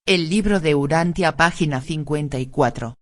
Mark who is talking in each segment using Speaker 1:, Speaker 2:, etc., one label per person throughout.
Speaker 1: El libro de Urantia, página 54.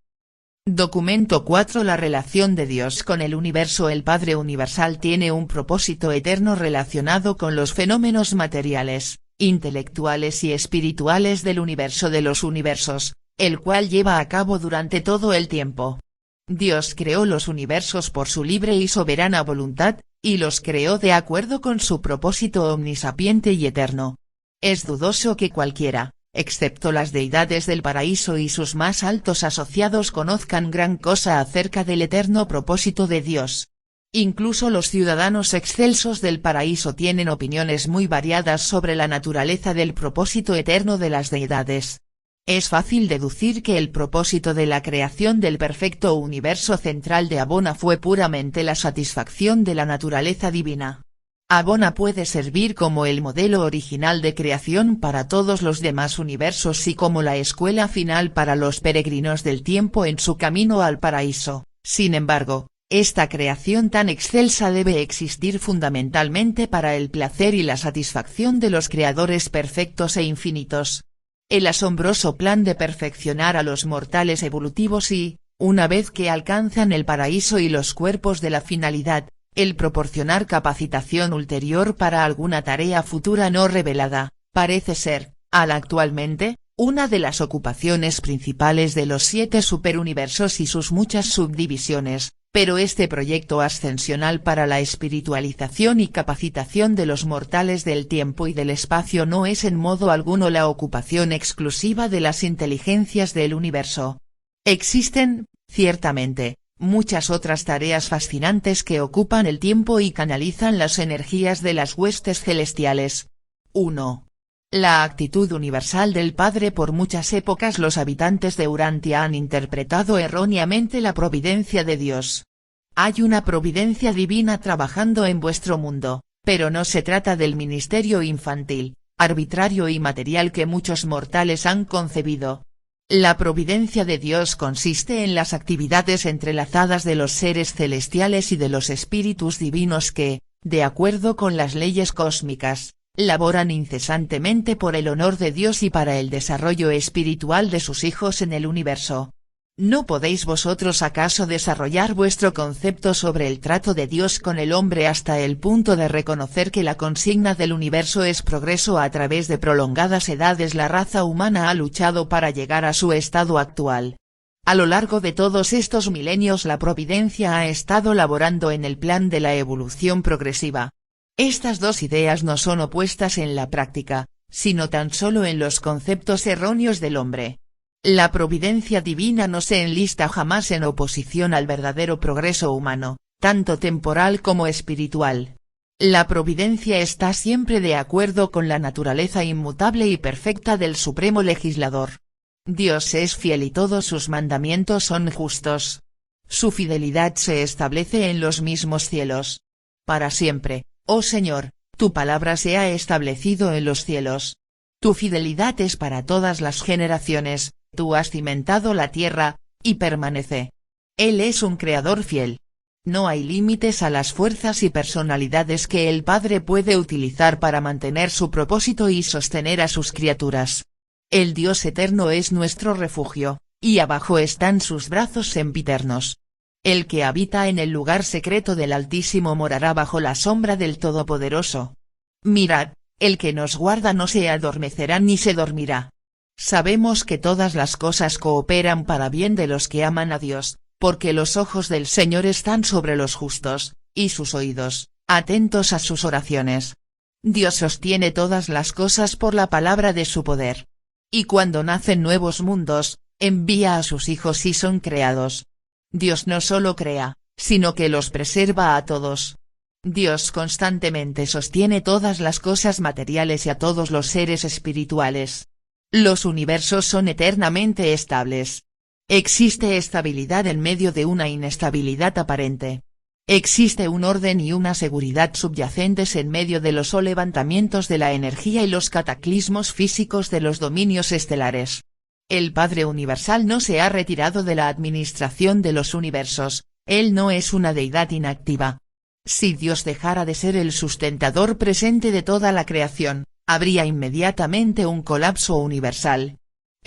Speaker 1: Documento 4. La relación de Dios con el universo. El Padre Universal tiene un propósito eterno relacionado con los fenómenos materiales, intelectuales y espirituales del universo de los universos, el cual lleva a cabo durante todo el tiempo. Dios creó los universos por su libre y soberana voluntad, y los creó de acuerdo con su propósito omnisapiente y eterno. Es dudoso que cualquiera, excepto las deidades del paraíso y sus más altos asociados, conozcan gran cosa acerca del eterno propósito de Dios. Incluso los ciudadanos excelsos del paraíso tienen opiniones muy variadas sobre la naturaleza del propósito eterno de las deidades. Es fácil deducir que el propósito de la creación del perfecto universo central de Abona fue puramente la satisfacción de la naturaleza divina. Abona puede servir como el modelo original de creación para todos los demás universos y como la escuela final para los peregrinos del tiempo en su camino al paraíso. Sin embargo, esta creación tan excelsa debe existir fundamentalmente para el placer y la satisfacción de los creadores perfectos e infinitos. El asombroso plan de perfeccionar a los mortales evolutivos y, una vez que alcanzan el paraíso y los cuerpos de la finalidad, el proporcionar capacitación ulterior para alguna tarea futura no revelada, parece ser, actualmente, una de las ocupaciones principales de los 7 superuniversos y sus muchas subdivisiones, pero este proyecto ascensional para la espiritualización y capacitación de los mortales del tiempo y del espacio no es en modo alguno la ocupación exclusiva de las inteligencias del universo. Existen, ciertamente, muchas otras tareas fascinantes que ocupan el tiempo y canalizan las energías de las huestes celestiales. 1. La actitud universal del Padre. Por muchas épocas los habitantes de Urantia han interpretado erróneamente la providencia de Dios. Hay una providencia divina trabajando en vuestro mundo, pero no se trata del ministerio infantil, arbitrario y material que muchos mortales han concebido. La providencia de Dios consiste en las actividades entrelazadas de los seres celestiales y de los espíritus divinos que, de acuerdo con las leyes cósmicas, laboran incesantemente por el honor de Dios y para el desarrollo espiritual de sus hijos en el universo. ¿No podéis vosotros acaso desarrollar vuestro concepto sobre el trato de Dios con el hombre hasta el punto de reconocer que la consigna del universo es progreso? A través de prolongadas edades la raza humana ha luchado para llegar a su estado actual. A lo largo de todos estos milenios la providencia ha estado laborando en el plan de la evolución progresiva. Estas dos ideas no son opuestas en la práctica, sino tan solo en los conceptos erróneos del hombre. La providencia divina no se enlista jamás en oposición al verdadero progreso humano, tanto temporal como espiritual. La providencia está siempre de acuerdo con la naturaleza inmutable y perfecta del Supremo Legislador. Dios es fiel y todos sus mandamientos son justos. Su fidelidad se establece en los mismos cielos. Para siempre, oh Señor, tu palabra se ha establecido en los cielos. Tu fidelidad es para todas las generaciones. Tú has cimentado la tierra, y permanece. Él es un creador fiel. No hay límites a las fuerzas y personalidades que el Padre puede utilizar para mantener su propósito y sostener a sus criaturas. El Dios eterno es nuestro refugio, y abajo están sus brazos sempiternos. El que habita en el lugar secreto del Altísimo morará bajo la sombra del Todopoderoso. Mirad, el que nos guarda no se adormecerá ni se dormirá. Sabemos que todas las cosas cooperan para bien de los que aman a Dios, porque los ojos del Señor están sobre los justos, y sus oídos, atentos a sus oraciones. Dios sostiene todas las cosas por la palabra de su poder. Y cuando nacen nuevos mundos, envía a sus hijos y son creados. Dios no solo crea, sino que los preserva a todos. Dios constantemente sostiene todas las cosas materiales y a todos los seres espirituales. Los universos son eternamente estables. Existe estabilidad en medio de una inestabilidad aparente. Existe un orden y una seguridad subyacentes en medio de los levantamientos de la energía y los cataclismos físicos de los dominios estelares. El Padre Universal no se ha retirado de la administración de los universos, Él no es una deidad inactiva. Si Dios dejara de ser el sustentador presente de toda la creación, habría inmediatamente un colapso universal.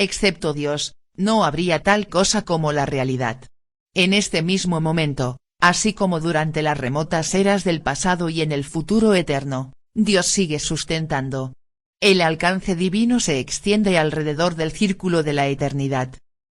Speaker 1: Excepto Dios, no habría tal cosa como la realidad. En este mismo momento, así como durante las remotas eras del pasado y en el futuro eterno, Dios sigue sustentando. El alcance divino se extiende alrededor del círculo de la eternidad.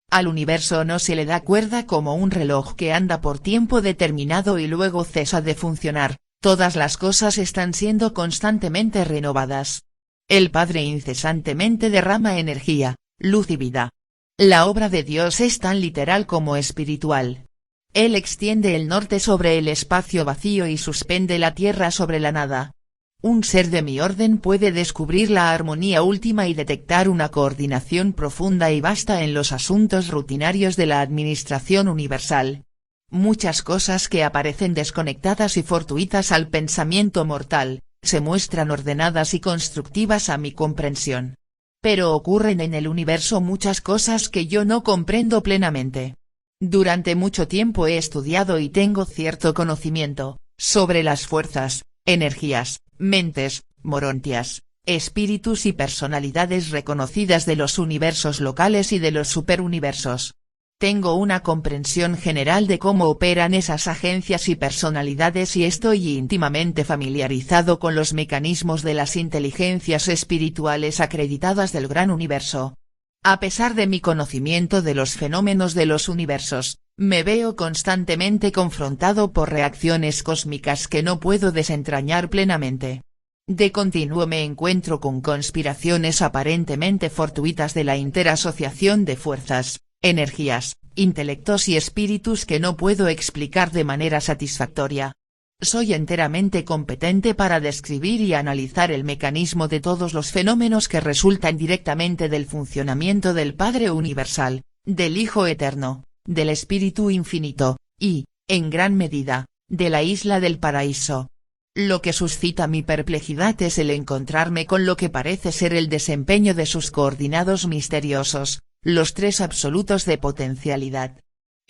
Speaker 1: Al universo no se le da cuerda como un reloj que anda por tiempo determinado y luego cesa de funcionar, todas las cosas están siendo constantemente renovadas. El Padre incesantemente derrama energía, luz y vida. La obra de Dios es tan literal como espiritual. Él extiende el norte sobre el espacio vacío y suspende la tierra sobre la nada. Un ser de mi orden puede descubrir la armonía última y detectar una coordinación profunda y vasta en los asuntos rutinarios de la administración universal. Muchas cosas que aparecen desconectadas y fortuitas al pensamiento mortal, se muestran ordenadas y constructivas a mi comprensión. Pero ocurren en el universo muchas cosas que yo no comprendo plenamente. Durante mucho tiempo he estudiado y tengo cierto conocimiento sobre las fuerzas, energías, mentes, morontias, espíritus y personalidades reconocidas de los universos locales y de los superuniversos. Tengo una comprensión general de cómo operan esas agencias y personalidades y estoy íntimamente familiarizado con los mecanismos de las inteligencias espirituales acreditadas del gran universo. A pesar de mi conocimiento de los fenómenos de los universos, me veo constantemente confrontado por reacciones cósmicas que no puedo desentrañar plenamente. De continuo me encuentro con conspiraciones aparentemente fortuitas de la interasociación de fuerzas, energías, intelectos y espíritus que no puedo explicar de manera satisfactoria. Soy enteramente competente para describir y analizar el mecanismo de todos los fenómenos que resultan directamente del funcionamiento del Padre Universal, del Hijo Eterno, del Espíritu Infinito, y, en gran medida, de la Isla del Paraíso. Lo que suscita mi perplejidad es el encontrarme con lo que parece ser el desempeño de sus coordinados misteriosos, los tres absolutos de potencialidad.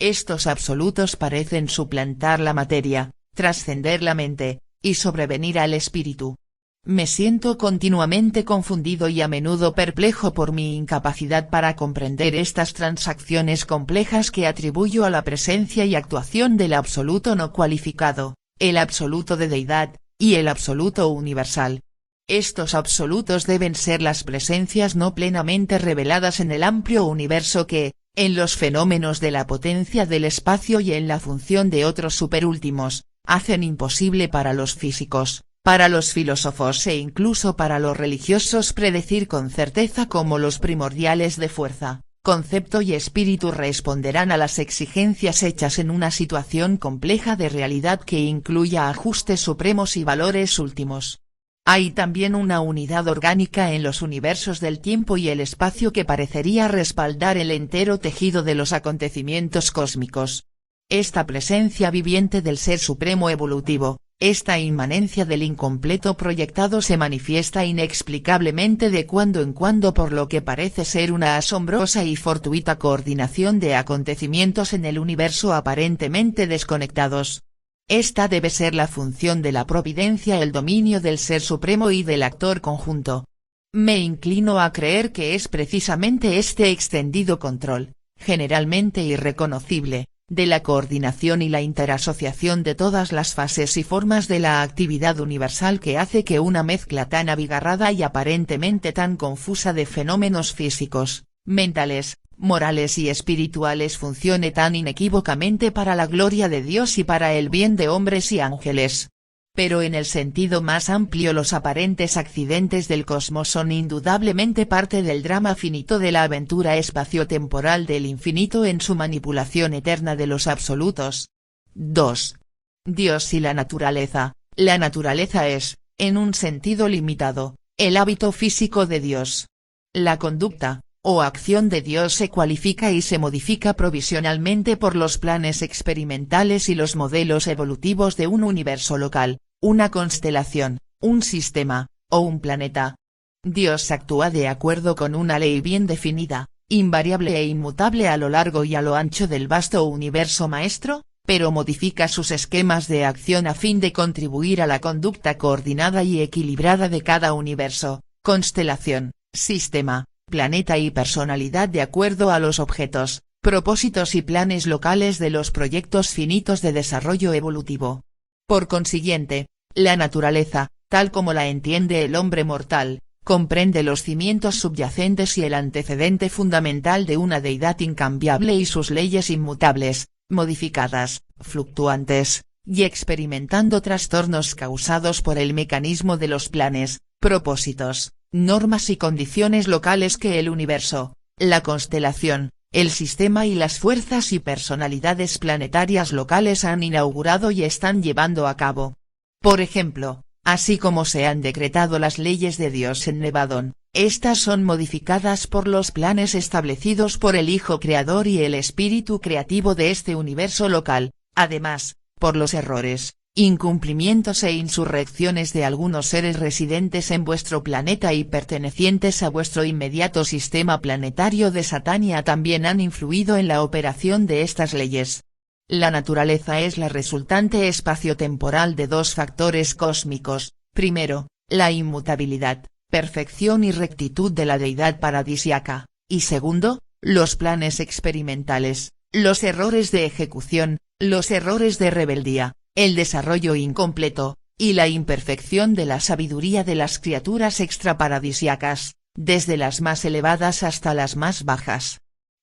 Speaker 1: Estos absolutos parecen suplantar la materia, trascender la mente, y sobrevenir al espíritu. Me siento continuamente confundido y a menudo perplejo por mi incapacidad para comprender estas transacciones complejas que atribuyo a la presencia y actuación del absoluto no cualificado, el absoluto de deidad, y el absoluto universal. Estos absolutos deben ser las presencias no plenamente reveladas en el amplio universo que, en los fenómenos de la potencia del espacio y en la función de otros superúltimos, hacen imposible para los físicos, para los filósofos e incluso para los religiosos predecir con certeza cómo los primordiales de fuerza, concepto y espíritu responderán a las exigencias hechas en una situación compleja de realidad que incluya ajustes supremos y valores últimos. Hay también una unidad orgánica en los universos del tiempo y el espacio que parecería respaldar el entero tejido de los acontecimientos cósmicos. Esta presencia viviente del Ser Supremo evolutivo, esta inmanencia del incompleto proyectado se manifiesta inexplicablemente de cuando en cuando por lo que parece ser una asombrosa y fortuita coordinación de acontecimientos en el universo aparentemente desconectados. Esta debe ser la función de la providencia, el dominio del Ser Supremo y del actor conjunto. Me inclino a creer que es precisamente este extendido control, generalmente irreconocible, de la coordinación y la interasociación de todas las fases y formas de la actividad universal que hace que una mezcla tan abigarrada y aparentemente tan confusa de fenómenos físicos, mentales, morales y espirituales funcione tan inequívocamente para la gloria de Dios y para el bien de hombres y ángeles. Pero en el sentido más amplio los aparentes accidentes del cosmos son indudablemente parte del drama finito de la aventura espaciotemporal del infinito en su manipulación eterna de los absolutos. 2. Dios y la naturaleza. La naturaleza es, en un sentido limitado, el hábito físico de Dios. La conducta, o acción de Dios se cualifica y se modifica provisionalmente por los planes experimentales y los modelos evolutivos de un universo local, una constelación, un sistema, o un planeta. Dios actúa de acuerdo con una ley bien definida, invariable e inmutable a lo largo y a lo ancho del vasto universo maestro, pero modifica sus esquemas de acción a fin de contribuir a la conducta coordinada y equilibrada de cada universo, constelación, sistema, planeta y personalidad de acuerdo a los objetos, propósitos y planes locales de los proyectos finitos de desarrollo evolutivo. Por consiguiente, la naturaleza, tal como la entiende el hombre mortal, comprende los cimientos subyacentes y el antecedente fundamental de una deidad incambiable y sus leyes inmutables, modificadas, fluctuantes, y experimentando trastornos causados por el mecanismo de los planes, propósitos, normas y condiciones locales que el universo, la constelación, el sistema y las fuerzas y personalidades planetarias locales han inaugurado y están llevando a cabo. Por ejemplo, así como se han decretado las leyes de Dios en Nevadón, estas son modificadas por los planes establecidos por el Hijo Creador y el Espíritu Creativo de este universo local, además, por los errores, incumplimientos e insurrecciones de algunos seres residentes en vuestro planeta y pertenecientes a vuestro inmediato sistema planetario de Satania también han influido en la operación de estas leyes. La naturaleza es la resultante espaciotemporal de dos factores cósmicos, primero, la inmutabilidad, perfección y rectitud de la deidad paradisiaca, y segundo, los planes experimentales, los errores de ejecución, los errores de rebeldía, el desarrollo incompleto, y la imperfección de la sabiduría de las criaturas extraparadisiacas, desde las más elevadas hasta las más bajas.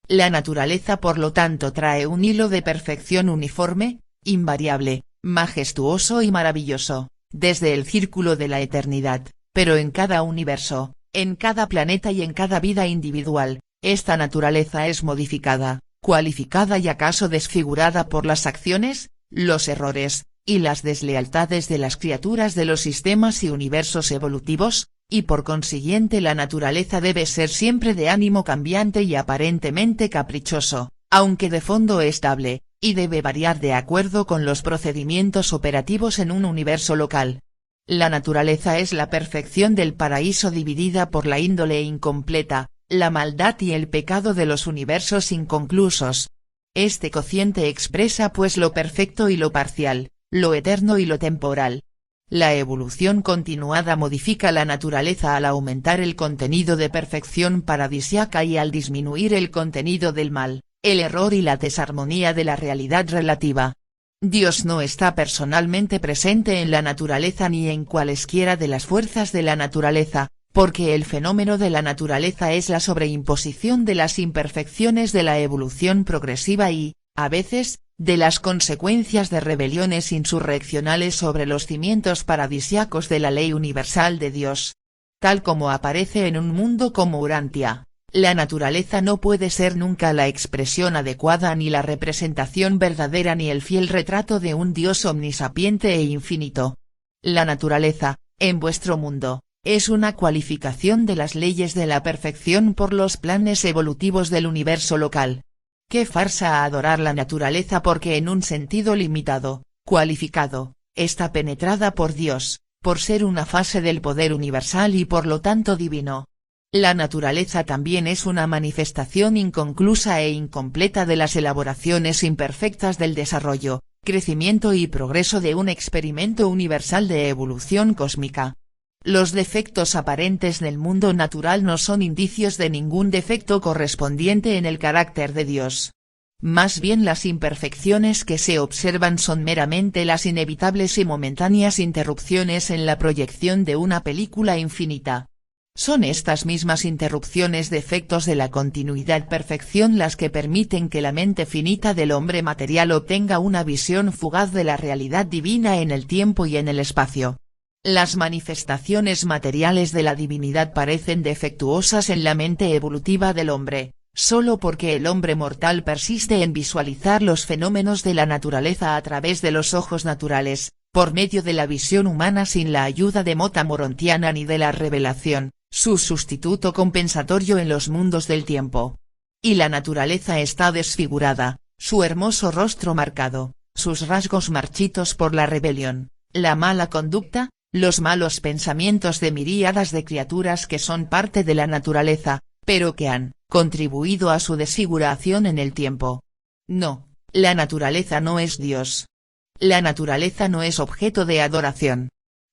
Speaker 1: La naturaleza por lo tanto trae un hilo de perfección uniforme, invariable, majestuoso y maravilloso, desde el círculo de la eternidad, pero en cada universo, en cada planeta y en cada vida individual, esta naturaleza es modificada, cualificada y acaso desfigurada por las acciones, los errores, y las deslealtades de las criaturas de los sistemas y universos evolutivos, y por consiguiente la naturaleza debe ser siempre de ánimo cambiante y aparentemente caprichoso, aunque de fondo estable, y debe variar de acuerdo con los procedimientos operativos en un universo local. La naturaleza es la perfección del paraíso dividida por la índole incompleta, la maldad y el pecado de los universos inconclusos. Este cociente expresa pues lo perfecto y lo parcial, lo eterno y lo temporal. La evolución continuada modifica la naturaleza al aumentar el contenido de perfección paradisiaca y al disminuir el contenido del mal, el error y la desarmonía de la realidad relativa. Dios no está personalmente presente en la naturaleza ni en cualesquiera de las fuerzas de la naturaleza, porque el fenómeno de la naturaleza es la sobreimposición de las imperfecciones de la evolución progresiva y, a veces, de las consecuencias de rebeliones insurreccionales sobre los cimientos paradisiacos de la ley universal de Dios. Tal como aparece en un mundo como Urantia, la naturaleza no puede ser nunca la expresión adecuada ni la representación verdadera ni el fiel retrato de un Dios omnisapiente e infinito. La naturaleza, en vuestro mundo, es una cualificación de las leyes de la perfección por los planes evolutivos del universo local. Qué farsa adorar la naturaleza porque en un sentido limitado, cualificado, está penetrada por Dios, por ser una fase del poder universal y por lo tanto divino. La naturaleza también es una manifestación inconclusa e incompleta de las elaboraciones imperfectas del desarrollo, crecimiento y progreso de un experimento universal de evolución cósmica. Los defectos aparentes del mundo natural no son indicios de ningún defecto correspondiente en el carácter de Dios. Más bien las imperfecciones que se observan son meramente las inevitables y momentáneas interrupciones en la proyección de una película infinita. Son estas mismas interrupciones defectos de la continuidad perfección las que permiten que la mente finita del hombre material obtenga una visión fugaz de la realidad divina en el tiempo y en el espacio. Las manifestaciones materiales de la divinidad parecen defectuosas en la mente evolutiva del hombre, solo porque el hombre mortal persiste en visualizar los fenómenos de la naturaleza a través de los ojos naturales, por medio de la visión humana sin la ayuda de Mota Morontiana ni de la revelación, su sustituto compensatorio en los mundos del tiempo. Y la naturaleza está desfigurada, su hermoso rostro marcado, sus rasgos marchitos por la rebelión, la mala conducta, los malos pensamientos de miríadas de criaturas que son parte de la naturaleza, pero que han contribuido a su desfiguración en el tiempo. No, la naturaleza no es Dios. La naturaleza no es objeto de adoración.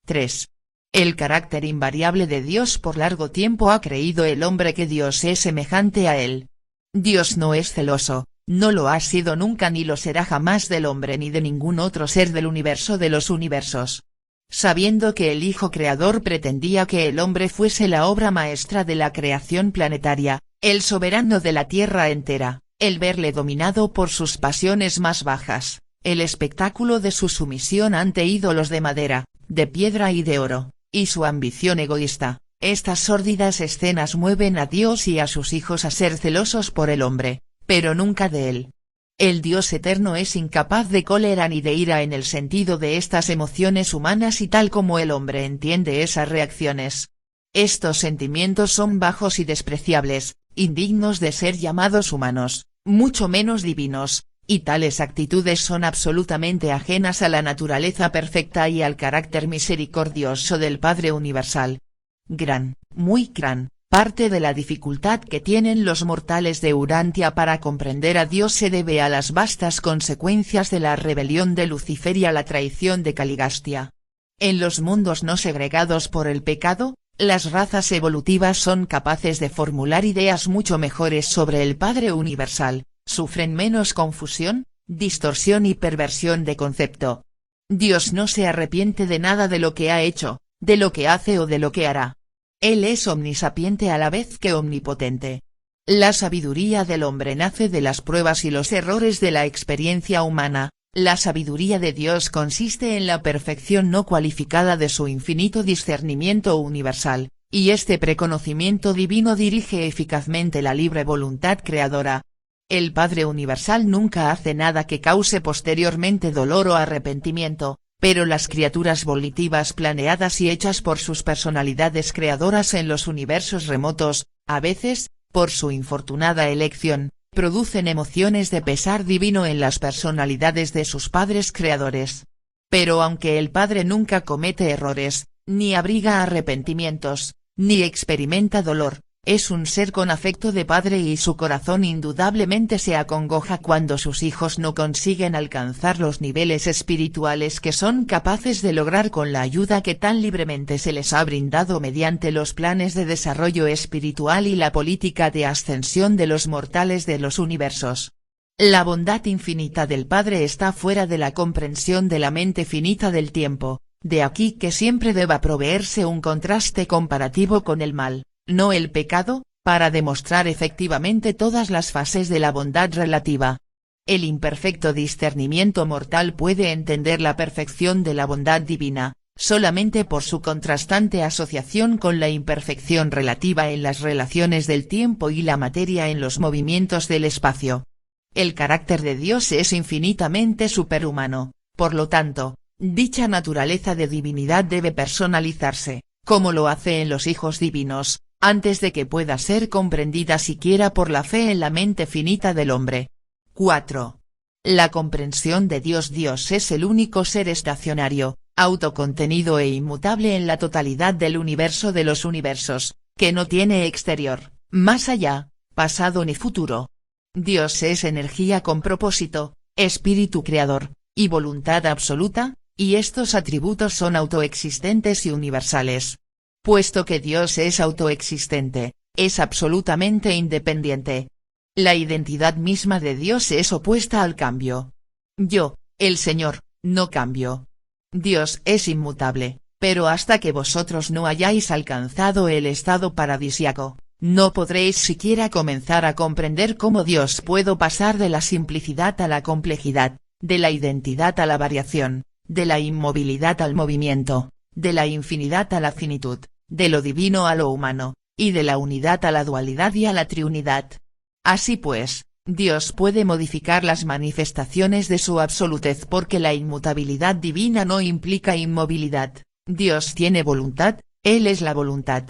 Speaker 1: 3. El carácter invariable de Dios. Por largo tiempo ha creído el hombre que Dios es semejante a él. Dios no es celoso, no lo ha sido nunca ni lo será jamás del hombre ni de ningún otro ser del universo de los universos. Sabiendo que el Hijo Creador pretendía que el hombre fuese la obra maestra de la creación planetaria, el soberano de la tierra entera, el verle dominado por sus pasiones más bajas, el espectáculo de su sumisión ante ídolos de madera, de piedra y de oro, y su ambición egoísta, estas sórdidas escenas mueven a Dios y a sus hijos a ser celosos por el hombre, pero nunca de él. El Dios eterno es incapaz de cólera ni de ira en el sentido de estas emociones humanas y tal como el hombre entiende esas reacciones. Estos sentimientos son bajos y despreciables, indignos de ser llamados humanos, mucho menos divinos, y tales actitudes son absolutamente ajenas a la naturaleza perfecta y al carácter misericordioso del Padre Universal. Muy gran parte de la dificultad que tienen los mortales de Urantia para comprender a Dios se debe a las vastas consecuencias de la rebelión de Lucifer y a la traición de Caligastia. En los mundos no segregados por el pecado, las razas evolutivas son capaces de formular ideas mucho mejores sobre el Padre Universal, sufren menos confusión, distorsión y perversión de concepto. Dios no se arrepiente de nada de lo que ha hecho, de lo que hace o de lo que hará. Él es omnisapiente a la vez que omnipotente. La sabiduría del hombre nace de las pruebas y los errores de la experiencia humana, la sabiduría de Dios consiste en la perfección no cualificada de su infinito discernimiento universal, y este preconocimiento divino dirige eficazmente la libre voluntad creadora. El Padre Universal nunca hace nada que cause posteriormente dolor o arrepentimiento, pero las criaturas volitivas planeadas y hechas por sus personalidades creadoras en los universos remotos, a veces, por su infortunada elección, producen emociones de pesar divino en las personalidades de sus padres creadores. Pero aunque el Padre nunca comete errores, ni abriga arrepentimientos, ni experimenta dolor, es un ser con afecto de padre y su corazón indudablemente se acongoja cuando sus hijos no consiguen alcanzar los niveles espirituales que son capaces de lograr con la ayuda que tan libremente se les ha brindado mediante los planes de desarrollo espiritual y la política de ascensión de los mortales de los universos. La bondad infinita del Padre está fuera de la comprensión de la mente finita del tiempo, de aquí que siempre deba proveerse un contraste comparativo con el mal, no el pecado, para demostrar efectivamente todas las fases de la bondad relativa. El imperfecto discernimiento mortal puede entender la perfección de la bondad divina, solamente por su contrastante asociación con la imperfección relativa en las relaciones del tiempo y la materia en los movimientos del espacio. El carácter de Dios es infinitamente superhumano, por lo tanto, dicha naturaleza de divinidad debe personalizarse, como lo hace en los hijos divinos, antes de que pueda ser comprendida siquiera por la fe en la mente finita del hombre. 4. La comprensión de Dios. Dios es el único ser estacionario, autocontenido e inmutable en la totalidad del universo de los universos, que no tiene exterior, más allá, pasado ni futuro. Dios es energía con propósito, espíritu creador, y voluntad absoluta, y estos atributos son autoexistentes y universales. Puesto que Dios es autoexistente, es absolutamente independiente. La identidad misma de Dios es opuesta al cambio. Yo, el Señor, no cambio. Dios es inmutable, pero hasta que vosotros no hayáis alcanzado el estado paradisiaco, no podréis siquiera comenzar a comprender cómo Dios puede pasar de la simplicidad a la complejidad, de la identidad a la variación, de la inmovilidad al movimiento, de la infinidad a la finitud, de lo divino a lo humano, y de la unidad a la dualidad y a la triunidad. Así pues, Dios puede modificar las manifestaciones de su absolutez porque la inmutabilidad divina no implica inmovilidad. Dios tiene voluntad, Él es la voluntad.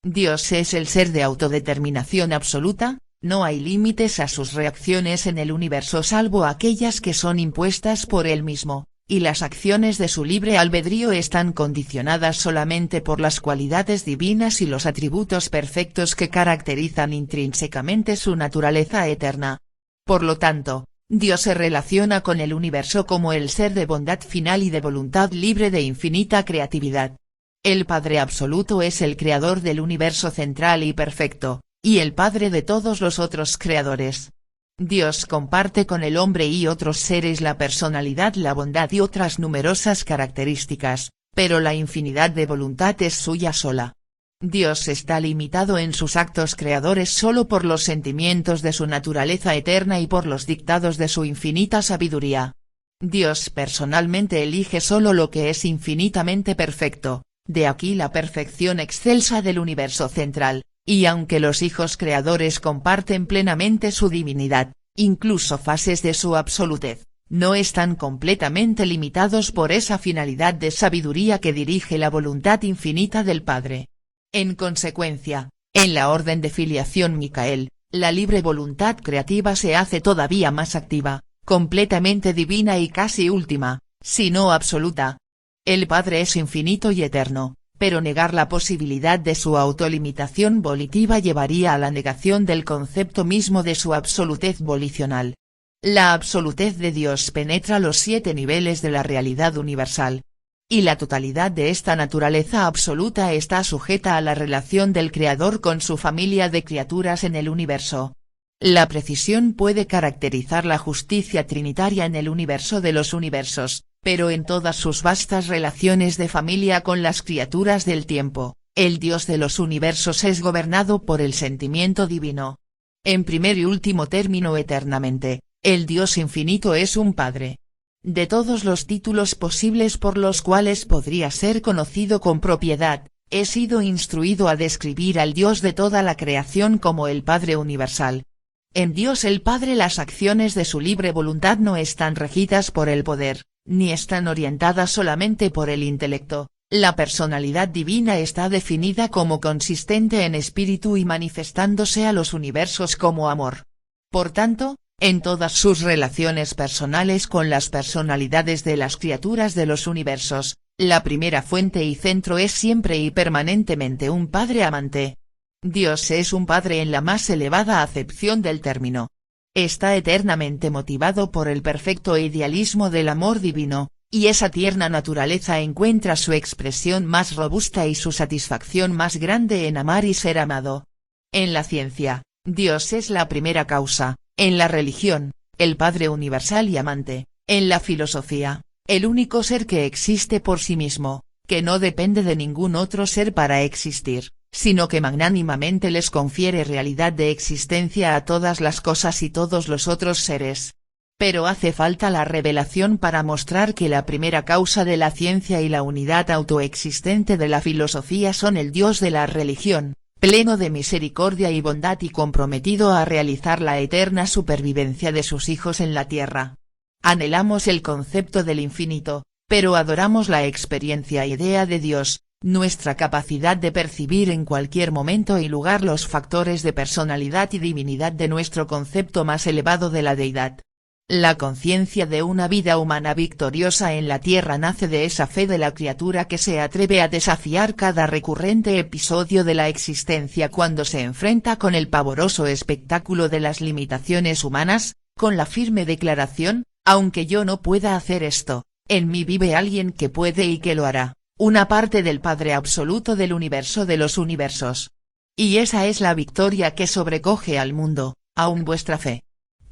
Speaker 1: Dios es el ser de autodeterminación absoluta, no hay límites a sus reacciones en el universo salvo aquellas que son impuestas por Él mismo, y las acciones de su libre albedrío están condicionadas solamente por las cualidades divinas y los atributos perfectos que caracterizan intrínsecamente su naturaleza eterna. Por lo tanto, Dios se relaciona con el universo como el ser de bondad final y de voluntad libre de infinita creatividad. El Padre Absoluto es el creador del universo central y perfecto, y el Padre de todos los otros creadores. Dios comparte con el hombre y otros seres la personalidad, la bondad y otras numerosas características, pero la infinidad de voluntad es suya sola. Dios está limitado en sus actos creadores solo por los sentimientos de su naturaleza eterna y por los dictados de su infinita sabiduría. Dios personalmente elige solo lo que es infinitamente perfecto, de aquí la perfección excelsa del universo central, y aunque los hijos creadores comparten plenamente su divinidad, incluso fases de su absolutez, no están completamente limitados por esa finalidad de sabiduría que dirige la voluntad infinita del Padre. En consecuencia, en la orden de filiación Micael, la libre voluntad creativa se hace todavía más activa, completamente divina y casi última, si no absoluta. El Padre es infinito y eterno, pero negar la posibilidad de su autolimitación volitiva llevaría a la negación del concepto mismo de su absolutez volicional. La absolutez de Dios penetra los 7 niveles de la realidad universal. Y la totalidad de esta naturaleza absoluta está sujeta a la relación del Creador con su familia de criaturas en el universo. La precisión puede caracterizar la justicia trinitaria en el universo de los universos, pero en todas sus vastas relaciones de familia con las criaturas del tiempo, el Dios de los universos es gobernado por el sentimiento divino. En primer y último término eternamente, el Dios infinito es un Padre. De todos los títulos posibles por los cuales podría ser conocido con propiedad, he sido instruido a describir al Dios de toda la creación como el Padre universal. En Dios el Padre las acciones de su libre voluntad no están regidas por el poder, ni están orientadas solamente por el intelecto. La personalidad divina está definida como consistente en espíritu y manifestándose a los universos como amor. Por tanto, en todas sus relaciones personales con las personalidades de las criaturas de los universos, la primera fuente y centro es siempre y permanentemente un Padre amante. Dios es un Padre en la más elevada acepción del término. Está eternamente motivado por el perfecto idealismo del amor divino, y esa tierna naturaleza encuentra su expresión más robusta y su satisfacción más grande en amar y ser amado. En la ciencia, Dios es la primera causa. En la religión, el Padre universal y amante. En la filosofía, el único ser que existe por sí mismo, que no depende de ningún otro ser para existir, sino que magnánimamente les confiere realidad de existencia a todas las cosas y todos los otros seres. Pero hace falta la revelación para mostrar que la primera causa de la ciencia y la unidad autoexistente de la filosofía son el Dios de la religión, pleno de misericordia y bondad y comprometido a realizar la eterna supervivencia de sus hijos en la tierra. Anhelamos el concepto del infinito, pero adoramos la experiencia idea de Dios, nuestra capacidad de percibir en cualquier momento y lugar los factores de personalidad y divinidad de nuestro concepto más elevado de la deidad. La conciencia de una vida humana victoriosa en la tierra nace de esa fe de la criatura que se atreve a desafiar cada recurrente episodio de la existencia cuando se enfrenta con el pavoroso espectáculo de las limitaciones humanas, con la firme declaración, aunque yo no pueda hacer esto, en mí vive alguien que puede y que lo hará, una parte del Padre absoluto del universo de los universos. Y esa es la victoria que sobrecoge al mundo, aun vuestra fe.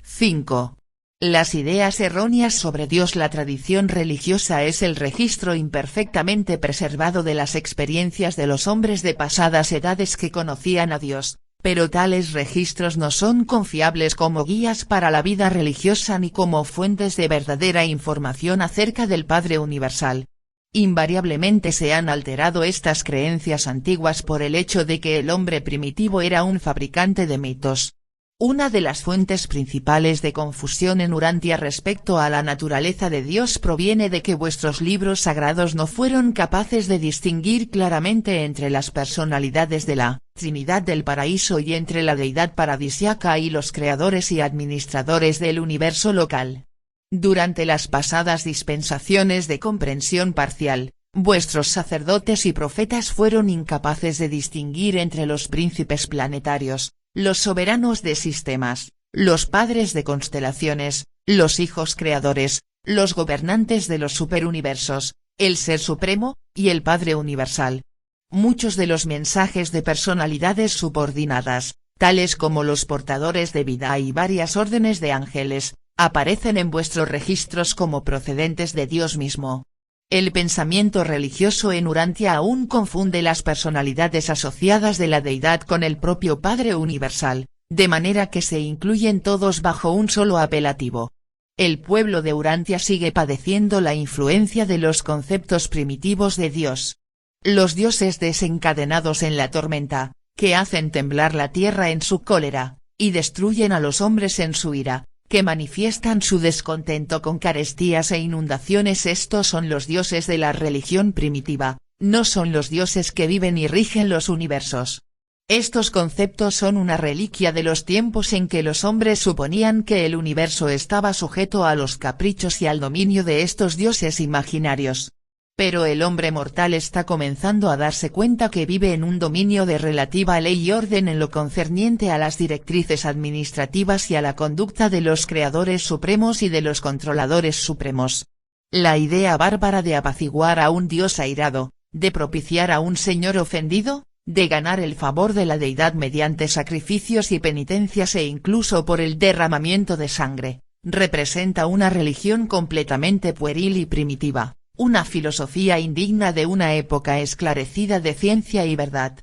Speaker 1: 5. Las ideas erróneas sobre Dios. La tradición religiosa es el registro imperfectamente preservado de las experiencias de los hombres de pasadas edades que conocían a Dios, pero tales registros no son confiables como guías para la vida religiosa ni como fuentes de verdadera información acerca del Padre universal. Invariablemente se han alterado estas creencias antiguas por el hecho de que el hombre primitivo era un fabricante de mitos. Una de las fuentes principales de confusión en Urantia respecto a la naturaleza de Dios proviene de que vuestros libros sagrados no fueron capaces de distinguir claramente entre las personalidades de la Trinidad del Paraíso y entre la deidad paradisiaca y los creadores y administradores del universo local. Durante las pasadas dispensaciones de comprensión parcial, vuestros sacerdotes y profetas fueron incapaces de distinguir entre los príncipes planetarios, los soberanos de sistemas, los padres de constelaciones, los hijos creadores, los gobernantes de los superuniversos, el Ser Supremo, y el Padre Universal. Muchos de los mensajes de personalidades subordinadas, tales como los portadores de vida y varias órdenes de ángeles, aparecen en vuestros registros como procedentes de Dios mismo. El pensamiento religioso en Urantia aún confunde las personalidades asociadas de la deidad con el propio Padre Universal, de manera que se incluyen todos bajo un solo apelativo. El pueblo de Urantia sigue padeciendo la influencia de los conceptos primitivos de Dios. Los dioses desencadenados en la tormenta, que hacen temblar la tierra en su cólera, y destruyen a los hombres en su ira, que manifiestan su descontento con carestías e inundaciones. Estos son los dioses de la religión primitiva, no son los dioses que viven y rigen los universos. Estos conceptos son una reliquia de los tiempos en que los hombres suponían que el universo estaba sujeto a los caprichos y al dominio de estos dioses imaginarios. Pero el hombre mortal está comenzando a darse cuenta que vive en un dominio de relativa ley y orden en lo concerniente a las directrices administrativas y a la conducta de los creadores supremos y de los controladores supremos. La idea bárbara de apaciguar a un dios airado, de propiciar a un señor ofendido, de ganar el favor de la deidad mediante sacrificios y penitencias e incluso por el derramamiento de sangre, representa una religión completamente pueril y primitiva, una filosofía indigna de una época esclarecida de ciencia y verdad.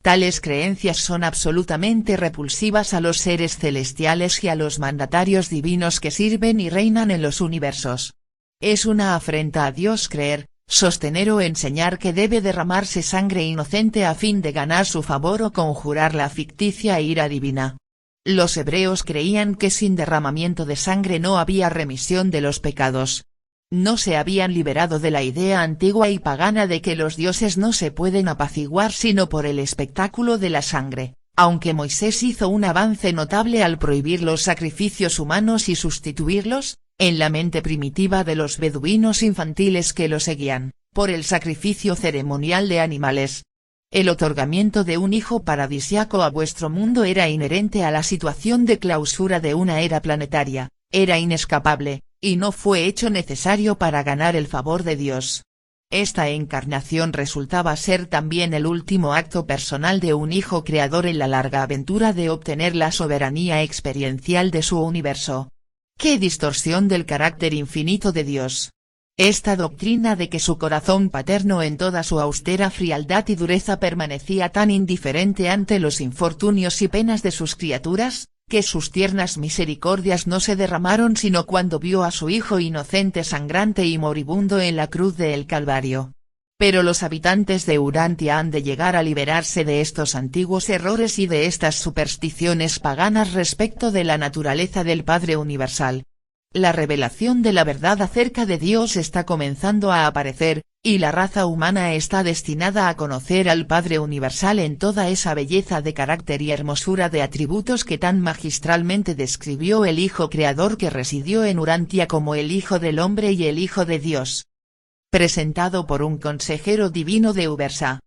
Speaker 1: Tales creencias son absolutamente repulsivas a los seres celestiales y a los mandatarios divinos que sirven y reinan en los universos. Es una afrenta a Dios creer, sostener o enseñar que debe derramarse sangre inocente a fin de ganar su favor o conjurar la ficticia ira divina. Los hebreos creían que sin derramamiento de sangre no había remisión de los pecados. No se habían liberado de la idea antigua y pagana de que los dioses no se pueden apaciguar sino por el espectáculo de la sangre, aunque Moisés hizo un avance notable al prohibir los sacrificios humanos y sustituirlos, en la mente primitiva de los beduinos infantiles que lo seguían, por el sacrificio ceremonial de animales. El otorgamiento de un hijo paradisiaco a vuestro mundo era inherente a la situación de clausura de una era planetaria, era inescapable, y no fue hecho necesario para ganar el favor de Dios. Esta encarnación resultaba ser también el último acto personal de un hijo creador en la larga aventura de obtener la soberanía experiencial de su universo. ¡Qué distorsión del carácter infinito de Dios! Esta doctrina de que su corazón paterno en toda su austera frialdad y dureza permanecía tan indiferente ante los infortunios y penas de sus criaturas, que sus tiernas misericordias no se derramaron sino cuando vio a su hijo inocente sangrante y moribundo en la cruz de el Calvario. Pero los habitantes de Urantia han de llegar a liberarse de estos antiguos errores y de estas supersticiones paganas respecto de la naturaleza del Padre Universal. La revelación de la verdad acerca de Dios está comenzando a aparecer, y la raza humana está destinada a conocer al Padre Universal en toda esa belleza de carácter y hermosura de atributos que tan magistralmente describió el Hijo Creador que residió en Urantia como el Hijo del Hombre y el Hijo de Dios. Presentado por un consejero divino de Ubersa.